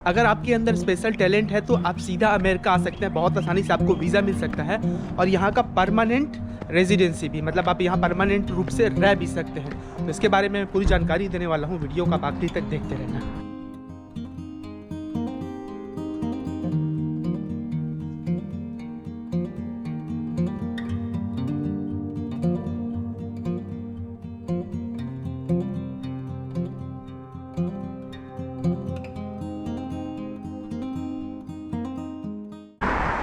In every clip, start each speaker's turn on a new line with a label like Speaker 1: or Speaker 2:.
Speaker 1: अगर आपके अंदर स्पेशल टैलेंट है तो आप सीधा अमेरिका आ सकते हैं, बहुत आसानी से आपको वीज़ा मिल सकता है और यहाँ का परमानेंट रेजिडेंसी भी, मतलब आप यहाँ परमानेंट रूप से रह भी सकते हैं। तो इसके बारे में पूरी जानकारी देने वाला हूँ, वीडियो का आखिरी तक देखते रहना।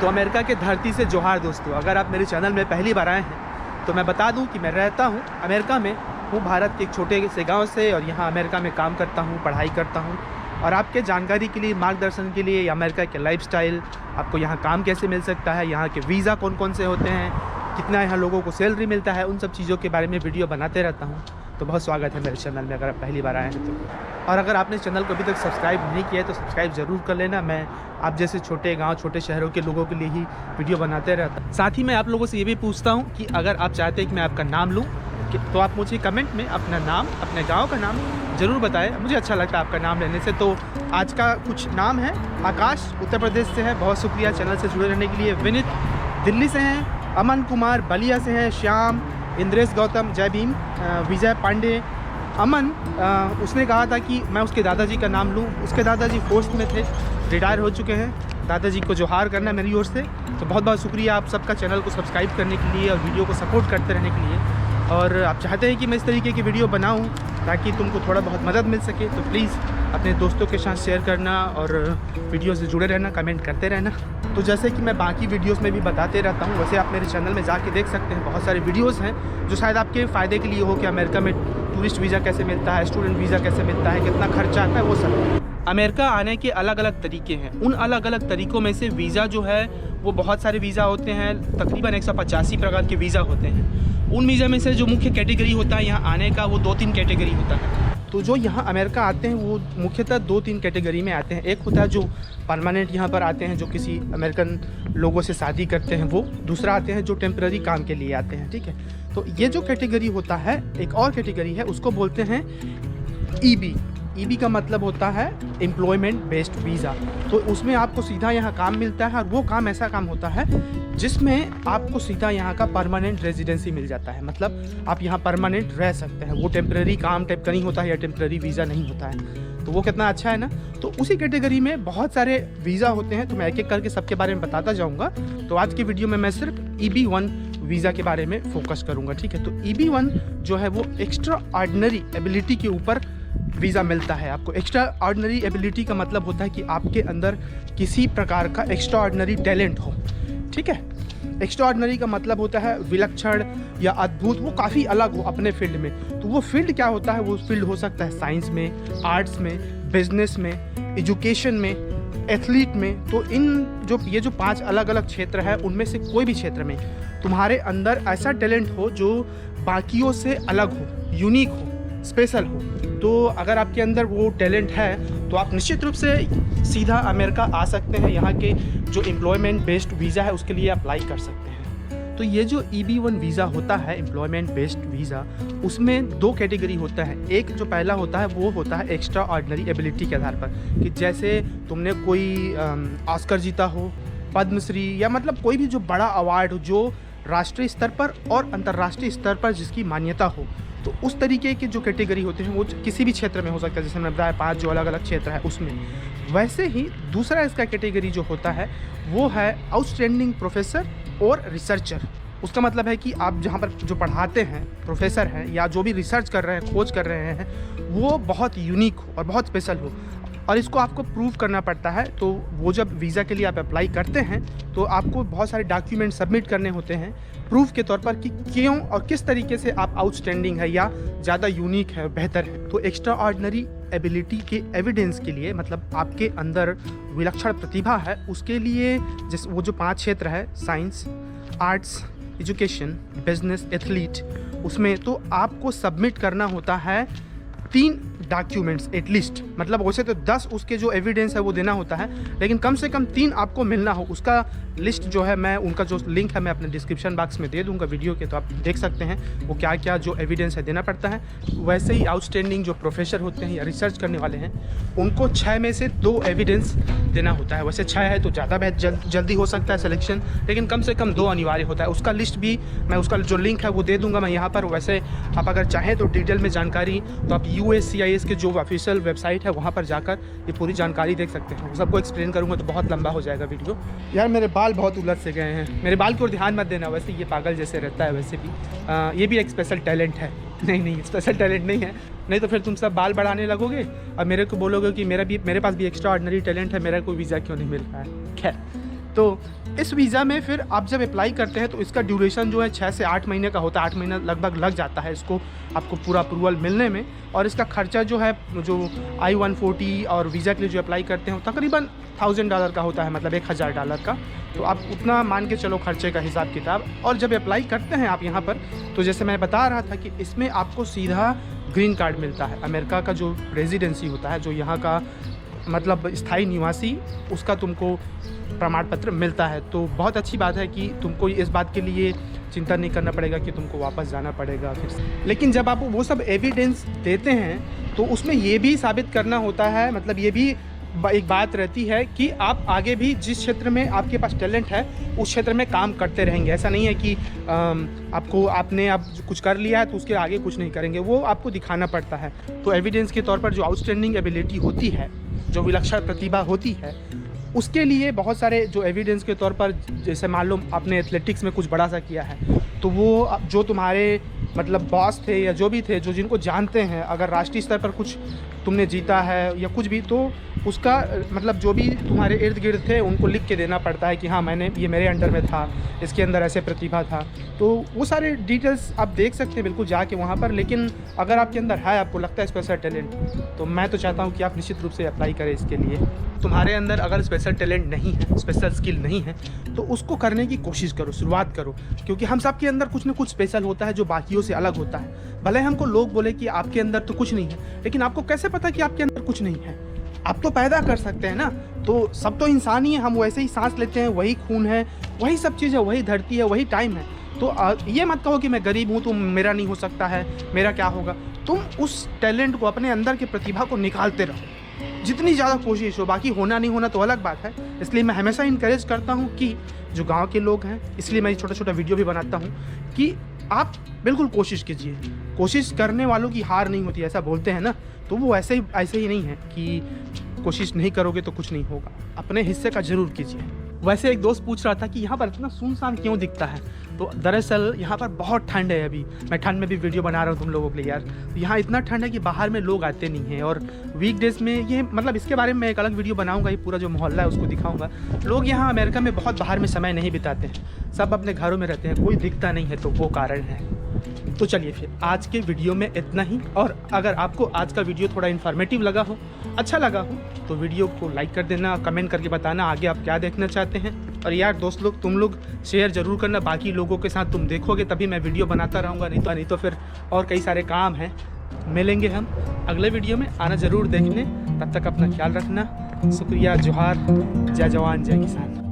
Speaker 1: तो अमेरिका के धरती से जोहार दोस्तों। अगर आप मेरे चैनल में पहली बार आए हैं तो मैं बता दूं कि मैं रहता हूं अमेरिका में हूं, भारत के एक छोटे से गांव से, और यहां अमेरिका में काम करता हूं, पढ़ाई करता हूं। और आपके जानकारी के लिए, मार्गदर्शन के लिए, अमेरिका के लाइफस्टाइल, आपको यहां काम कैसे मिल सकता है, यहां के वीज़ा कौन कौन से होते हैं, कितना यहाँ लोगों को सैलरी मिलता है, उन सब चीज़ों के बारे में वीडियो बनाते रहता हूँ। तो बहुत स्वागत है मेरे चैनल में, अगर आप पहली बार आए हैं तो। और अगर आपने चैनल को अभी तक सब्सक्राइब नहीं किया है तो सब्सक्राइब ज़रूर कर लेना। मैं आप जैसे छोटे गांव, छोटे शहरों के लोगों के लिए ही वीडियो बनाते रहता हूँ। साथ ही मैं आप लोगों से ये भी पूछता हूँ कि अगर आप चाहते हैं कि मैं आपका नाम लूँ तो आप मुझे कमेंट में अपना नाम, अपने गाँव का नाम ज़रूर बताएं, मुझे अच्छा लगता है आपका नाम लेने से। तो आज का कुछ नाम है, आकाश उत्तर प्रदेश से है, बहुत शुक्रिया चैनल से जुड़े रहने के लिए। विनीत दिल्ली से हैं, अमन कुमार बलिया से हैं, श्याम, इंद्रेश गौतम, जय भीम, विजय पांडे। अमन उसने कहा था कि मैं उसके दादाजी का नाम लूं। उसके दादाजी फोर्स में थे, रिटायर हो चुके हैं। दादाजी को जोहार करना मेरी ओर से। तो बहुत बहुत शुक्रिया आप सबका चैनल को सब्सक्राइब करने के लिए और वीडियो को सपोर्ट करते रहने के लिए। और आप चाहते हैं कि मैं इस तरीके की वीडियो बनाऊं ताकि तुमको थोड़ा बहुत मदद मिल सके, तो प्लीज़ अपने दोस्तों के साथ शेयर करना और वीडियो से जुड़े रहना, कमेंट करते रहना। तो जैसे कि मैं बाकी वीडियोस में भी बताते रहता हूँ, वैसे आप मेरे चैनल में जाके देख सकते हैं। बहुत सारे वीडियोस हैं जो शायद आपके फ़ायदे के लिए हो कि अमेरिका में टूरिस्ट वीज़ा कैसे मिलता है, स्टूडेंट वीज़ा कैसे मिलता है, कितना खर्चा आता है, वो सब। अमेरिका आने के अलग अलग तरीके हैं। उन अलग अलग तरीक़ों में से वीज़ा जो है वो बहुत सारे वीज़ा होते हैं, तकरीबन 185 प्रकार के वीज़ा होते हैं। उन वीज़ा में से जो मुख्य कैटेगरी होता है यहाँ आने का, वो 2-3 कैटेगरी होता है। तो जो यहाँ अमेरिका आते हैं वो मुख्यतः 2-3 कैटेगरी में आते हैं। एक होता है जो परमानेंट यहाँ पर आते हैं, जो किसी अमेरिकन लोगों से शादी करते हैं वो। दूसरा आते हैं जो टेम्पररी काम के लिए आते हैं, ठीक है। तो ये जो कैटेगरी होता है, एक और कैटेगरी है, उसको बोलते हैं ईबी। ईबी का मतलब होता है एम्प्लॉयमेंट बेस्ड वीज़ा। तो उसमें आपको सीधा यहाँ काम मिलता है, और वो काम ऐसा काम होता है जिसमें आपको सीधा यहाँ का परमानेंट रेजिडेंसी मिल जाता है। मतलब आप यहाँ परमानेंट रह सकते हैं। वो टेम्पररी काम टाइप का नहीं होता है या टेम्पररी वीज़ा नहीं होता है। तो वो कितना अच्छा है ना। तो उसी कैटेगरी में बहुत सारे वीज़ा होते हैं, तो मैं एक एक करके सबके बारे में बताता जाऊँगा। तो आज की वीडियो में मैं सिर्फ EB-1 वीज़ा के बारे में फोकस करूँगा, ठीक है। तो EB-1 जो है वो एक्स्ट्रा ऑर्डिनरी एबिलिटी के ऊपर वीज़ा मिलता है आपको। एक्स्ट्रा ऑर्डिनरी एबिलिटी का मतलब होता है कि आपके अंदर किसी प्रकार का एक्स्ट्रा ऑर्डिनरी टैलेंट हो, ठीक है। एक्स्ट्रा ऑर्डिनरी का मतलब होता है विलक्षण या अद्भुत, वो काफ़ी अलग हो अपने फील्ड में। तो वो फील्ड क्या होता है? वो फील्ड हो सकता है साइंस में, आर्ट्स में, बिजनेस में, एजुकेशन में, एथलीट में। तो ये जो 5 अलग अलग क्षेत्र है, उनमें से कोई भी क्षेत्र में तुम्हारे अंदर ऐसा टैलेंट हो जो बाकियों से अलग हो, यूनिक हो, स्पेशल हो। तो अगर आपके अंदर वो टैलेंट है तो आप निश्चित रूप से सीधा अमेरिका आ सकते हैं। यहाँ के जो एम्प्लॉयमेंट बेस्ड वीज़ा है उसके लिए अप्लाई कर सकते हैं। तो ये जो EB-1 वीज़ा होता है, एम्प्लॉयमेंट बेस्ड वीज़ा, उसमें 2 कैटेगरी होता है। एक जो पहला होता है वो होता है एक्स्ट्रा ऑर्डिनरी एबिलिटी के आधार पर, कि जैसे तुमने कोई ऑस्कर जीता हो, पद्मश्री, या मतलब कोई भी जो बड़ा अवार्ड हो जो राष्ट्रीय स्तर पर और अंतर्राष्ट्रीय स्तर पर जिसकी मान्यता हो। तो उस तरीके के जो कैटेगरी होते हैं वो किसी भी क्षेत्र में हो सकता है, जैसे मैंने बताया 5 जो अलग अलग क्षेत्र है उसमें। वैसे ही दूसरा इसका कैटेगरी जो होता है वो है आउटस्टैंडिंग प्रोफेसर और रिसर्चर। उसका मतलब है कि आप जहाँ पर जो पढ़ाते हैं, प्रोफेसर हैं, या जो भी रिसर्च कर रहे हैं, खोज कर रहे हैं, वो बहुत यूनिक हो और बहुत स्पेशल हो, और इसको आपको प्रूव करना पड़ता है। तो वो जब वीज़ा के लिए आप अप्लाई करते हैं तो आपको बहुत सारे डॉक्यूमेंट सबमिट करने होते हैं प्रूफ के तौर पर कि क्यों और किस तरीके से आप आउटस्टैंडिंग है या ज़्यादा यूनिक है, बेहतर है। तो एक्स्ट्रा ऑर्डिनरी एबिलिटी के एविडेंस के लिए, मतलब आपके अंदर विलक्षण प्रतिभा है, उसके लिए जैसे वो जो 5 क्षेत्र है, science, arts, education, business, athlete, उसमें तो आपको सबमिट करना होता है 3 डॉक्यूमेंट्स एटलीस्ट, मतलब वैसे तो 10 उसके जो एविडेंस है वो देना होता है, लेकिन कम से कम 3 आपको मिलना हो। उसका लिस्ट जो है मैं उनका जो लिंक है मैं अपने डिस्क्रिप्शन बॉक्स में दे दूंगा वीडियो के, तो आप देख सकते हैं वो क्या क्या जो एविडेंस है देना पड़ता है। वैसे ही आउटस्टैंडिंग जो प्रोफेसर होते हैं या रिसर्च करने वाले हैं उनको 6 में से 2 एविडेंस देना होता है। वैसे 6 है तो ज़्यादा जल्दी हो सकता है सिलेक्शन, लेकिन कम से कम 2 अनिवार्य होता है। उसका लिस्ट भी मैं, उसका जो लिंक है वो दे दूंगा मैं यहाँ पर। वैसे आप अगर चाहें तो डिटेल में जानकारी तो आप USCIS के जो ऑफिशियल वेबसाइट है वहाँ पर जाकर ये पूरी जानकारी देख सकते हैं। सबको एक्सप्लेन करूँगा तो बहुत लंबा हो जाएगा वीडियो। यार मेरे बाल बहुत उलझ से गए हैं, मेरे बाल की ओर ध्यान मत देना, वैसे ये पागल जैसे रहता है वैसे भी। ये भी एक स्पेशल टैलेंट है। नहीं स्पेशल टैलेंट नहीं है, नहीं तो फिर तुम सब बाल बढ़ाने लगोगे और मेरे को बोलोगे कि मेरे पास भी एक्स्ट्रा ऑर्डिनरी टैलेंट है, मेरा कोई वीज़ा क्यों नहीं मिल रहा है। खैर, तो इस वीज़ा में फिर आप जब अप्लाई करते हैं तो इसका ड्यूरेशन जो है 6 से 8 महीने का होता है। 8 महीना लगभग लग जाता है इसको आपको पूरा अप्रूवल मिलने में। और इसका खर्चा जो है जो I-140 और वीज़ा के लिए जो अप्लाई करते हैं तकरीबन $1000 का होता है, मतलब $1000 का। तो आप उतना मान के चलो खर्चे का हिसाब किताब। और जब अप्लाई करते हैं आप यहाँ पर, तो जैसे मैं बता रहा था कि इसमें आपको सीधा ग्रीन कार्ड मिलता है। अमेरिका का जो रेजिडेंसी होता है, जो यहाँ का मतलब स्थायी निवासी, उसका तुमको प्रमाण पत्र मिलता है। तो बहुत अच्छी बात है कि तुमको इस बात के लिए चिंता नहीं करना पड़ेगा कि तुमको वापस जाना पड़ेगा फिर से। लेकिन जब आप वो सब एविडेंस देते हैं तो उसमें ये भी साबित करना होता है, मतलब ये भी एक बात रहती है कि आप आगे भी जिस क्षेत्र में आपके पास टैलेंट है उस क्षेत्र में काम करते रहेंगे। ऐसा नहीं है कि आपने कुछ कर लिया है तो उसके आगे कुछ नहीं करेंगे, वो आपको दिखाना पड़ता है। तो एविडेंस के तौर पर जो आउटस्टैंडिंग एबिलिटी होती है, जो विलक्षण प्रतिभा होती है, उसके लिए बहुत सारे जो एविडेंस के तौर पर, जैसे मान लो आपने एथलेटिक्स में कुछ बड़ा सा किया है तो वो जो तुम्हारे मतलब बॉस थे या जो भी थे जो जिनको जानते हैं, अगर राष्ट्रीय स्तर पर कुछ तुमने जीता है या कुछ भी, तो उसका मतलब जो भी तुम्हारे इर्द गिर्द थे उनको लिख के देना पड़ता है कि हाँ ये मेरे अंडर में था, इसके अंदर ऐसे प्रतिभा था। तो वो सारे डिटेल्स आप देख सकते हैं बिल्कुल जाके वहाँ पर। लेकिन अगर आपके अंदर है, आपको लगता है स्पेशल टैलेंट, तो मैं तो चाहता हूँ कि आप निश्चित रूप से अप्लाई करें इसके लिए। तुम्हारे अंदर अगर स्पेशल टैलेंट नहीं है, स्पेशल स्किल नहीं है, तो उसको करने की कोशिश करो, शुरुआत करो। क्योंकि हम सब के अंदर कुछ ना कुछ स्पेशल होता है जो बाकियों से अलग होता है। भले हमको लोग बोले कि आपके अंदर तो कुछ नहीं है, लेकिन आपको कैसे पता कि आपके अंदर कुछ नहीं है? आप तो पैदा कर सकते हैं ना। तो सब तो इंसान ही है, हम वैसे ही सांस लेते हैं, वही खून है, वही सब चीज़ है, वही धरती है, वही टाइम है। तो ये मत कहो कि मैं गरीब हूँ तो मेरा नहीं हो सकता है, मेरा क्या होगा। तुम उस टैलेंट को, अपने अंदर की प्रतिभा को निकालते रहो, जितनी ज़्यादा कोशिश हो। बाकी होना नहीं होना तो अलग बात है। इसलिए मैं हमेशा इनकरेज करता हूँ कि जो गांव के लोग हैं, इसलिए मैं छोटा छोटा वीडियो भी बनाता हूँ कि आप बिल्कुल कोशिश कीजिए। कोशिश करने वालों की हार नहीं होती, ऐसा बोलते हैं ना, तो वो ऐसे ही नहीं है कि कोशिश नहीं करोगे तो कुछ नहीं होगा। अपने हिस्से का ज़रूर कीजिए। वैसे एक दोस्त पूछ रहा था कि यहाँ पर इतना सुनसान क्यों दिखता है, तो दरअसल यहाँ पर बहुत ठंड है। अभी मैं ठंड में भी वीडियो बना रहा हूँ तुम लोगों के लिए यार। यहाँ इतना ठंड है कि बाहर में लोग आते नहीं हैं, और वीकडेज में ये मतलब इसके बारे में मैं एक अलग वीडियो बनाऊँगा, ये पूरा जो मोहल्ला है उसको दिखाऊँगा। लोग यहाँ अमेरिका में बहुत बाहर में समय नहीं बिताते हैं, सब अपने घरों में रहते हैं, कोई दिखता नहीं है, तो वो कारण है। तो चलिए फिर आज के वीडियो में इतना ही। और अगर आपको आज का वीडियो थोड़ा इन्फॉर्मेटिव लगा हो, अच्छा लगा हो, तो वीडियो को लाइक कर देना, कमेंट करके बताना आगे आप क्या देखना चाहते हैं। और यार दोस्त लोग, तुम लोग शेयर ज़रूर करना बाकी लोगों के साथ, तुम देखोगे तभी मैं वीडियो बनाता रहूँगा, नहीं तो फिर और कई सारे काम हैं। मिलेंगे हम अगले वीडियो में, आना ज़रूर देखने। तब तक अपना ख्याल रखना। शुक्रिया, जोहार, जय जवान जय किसान।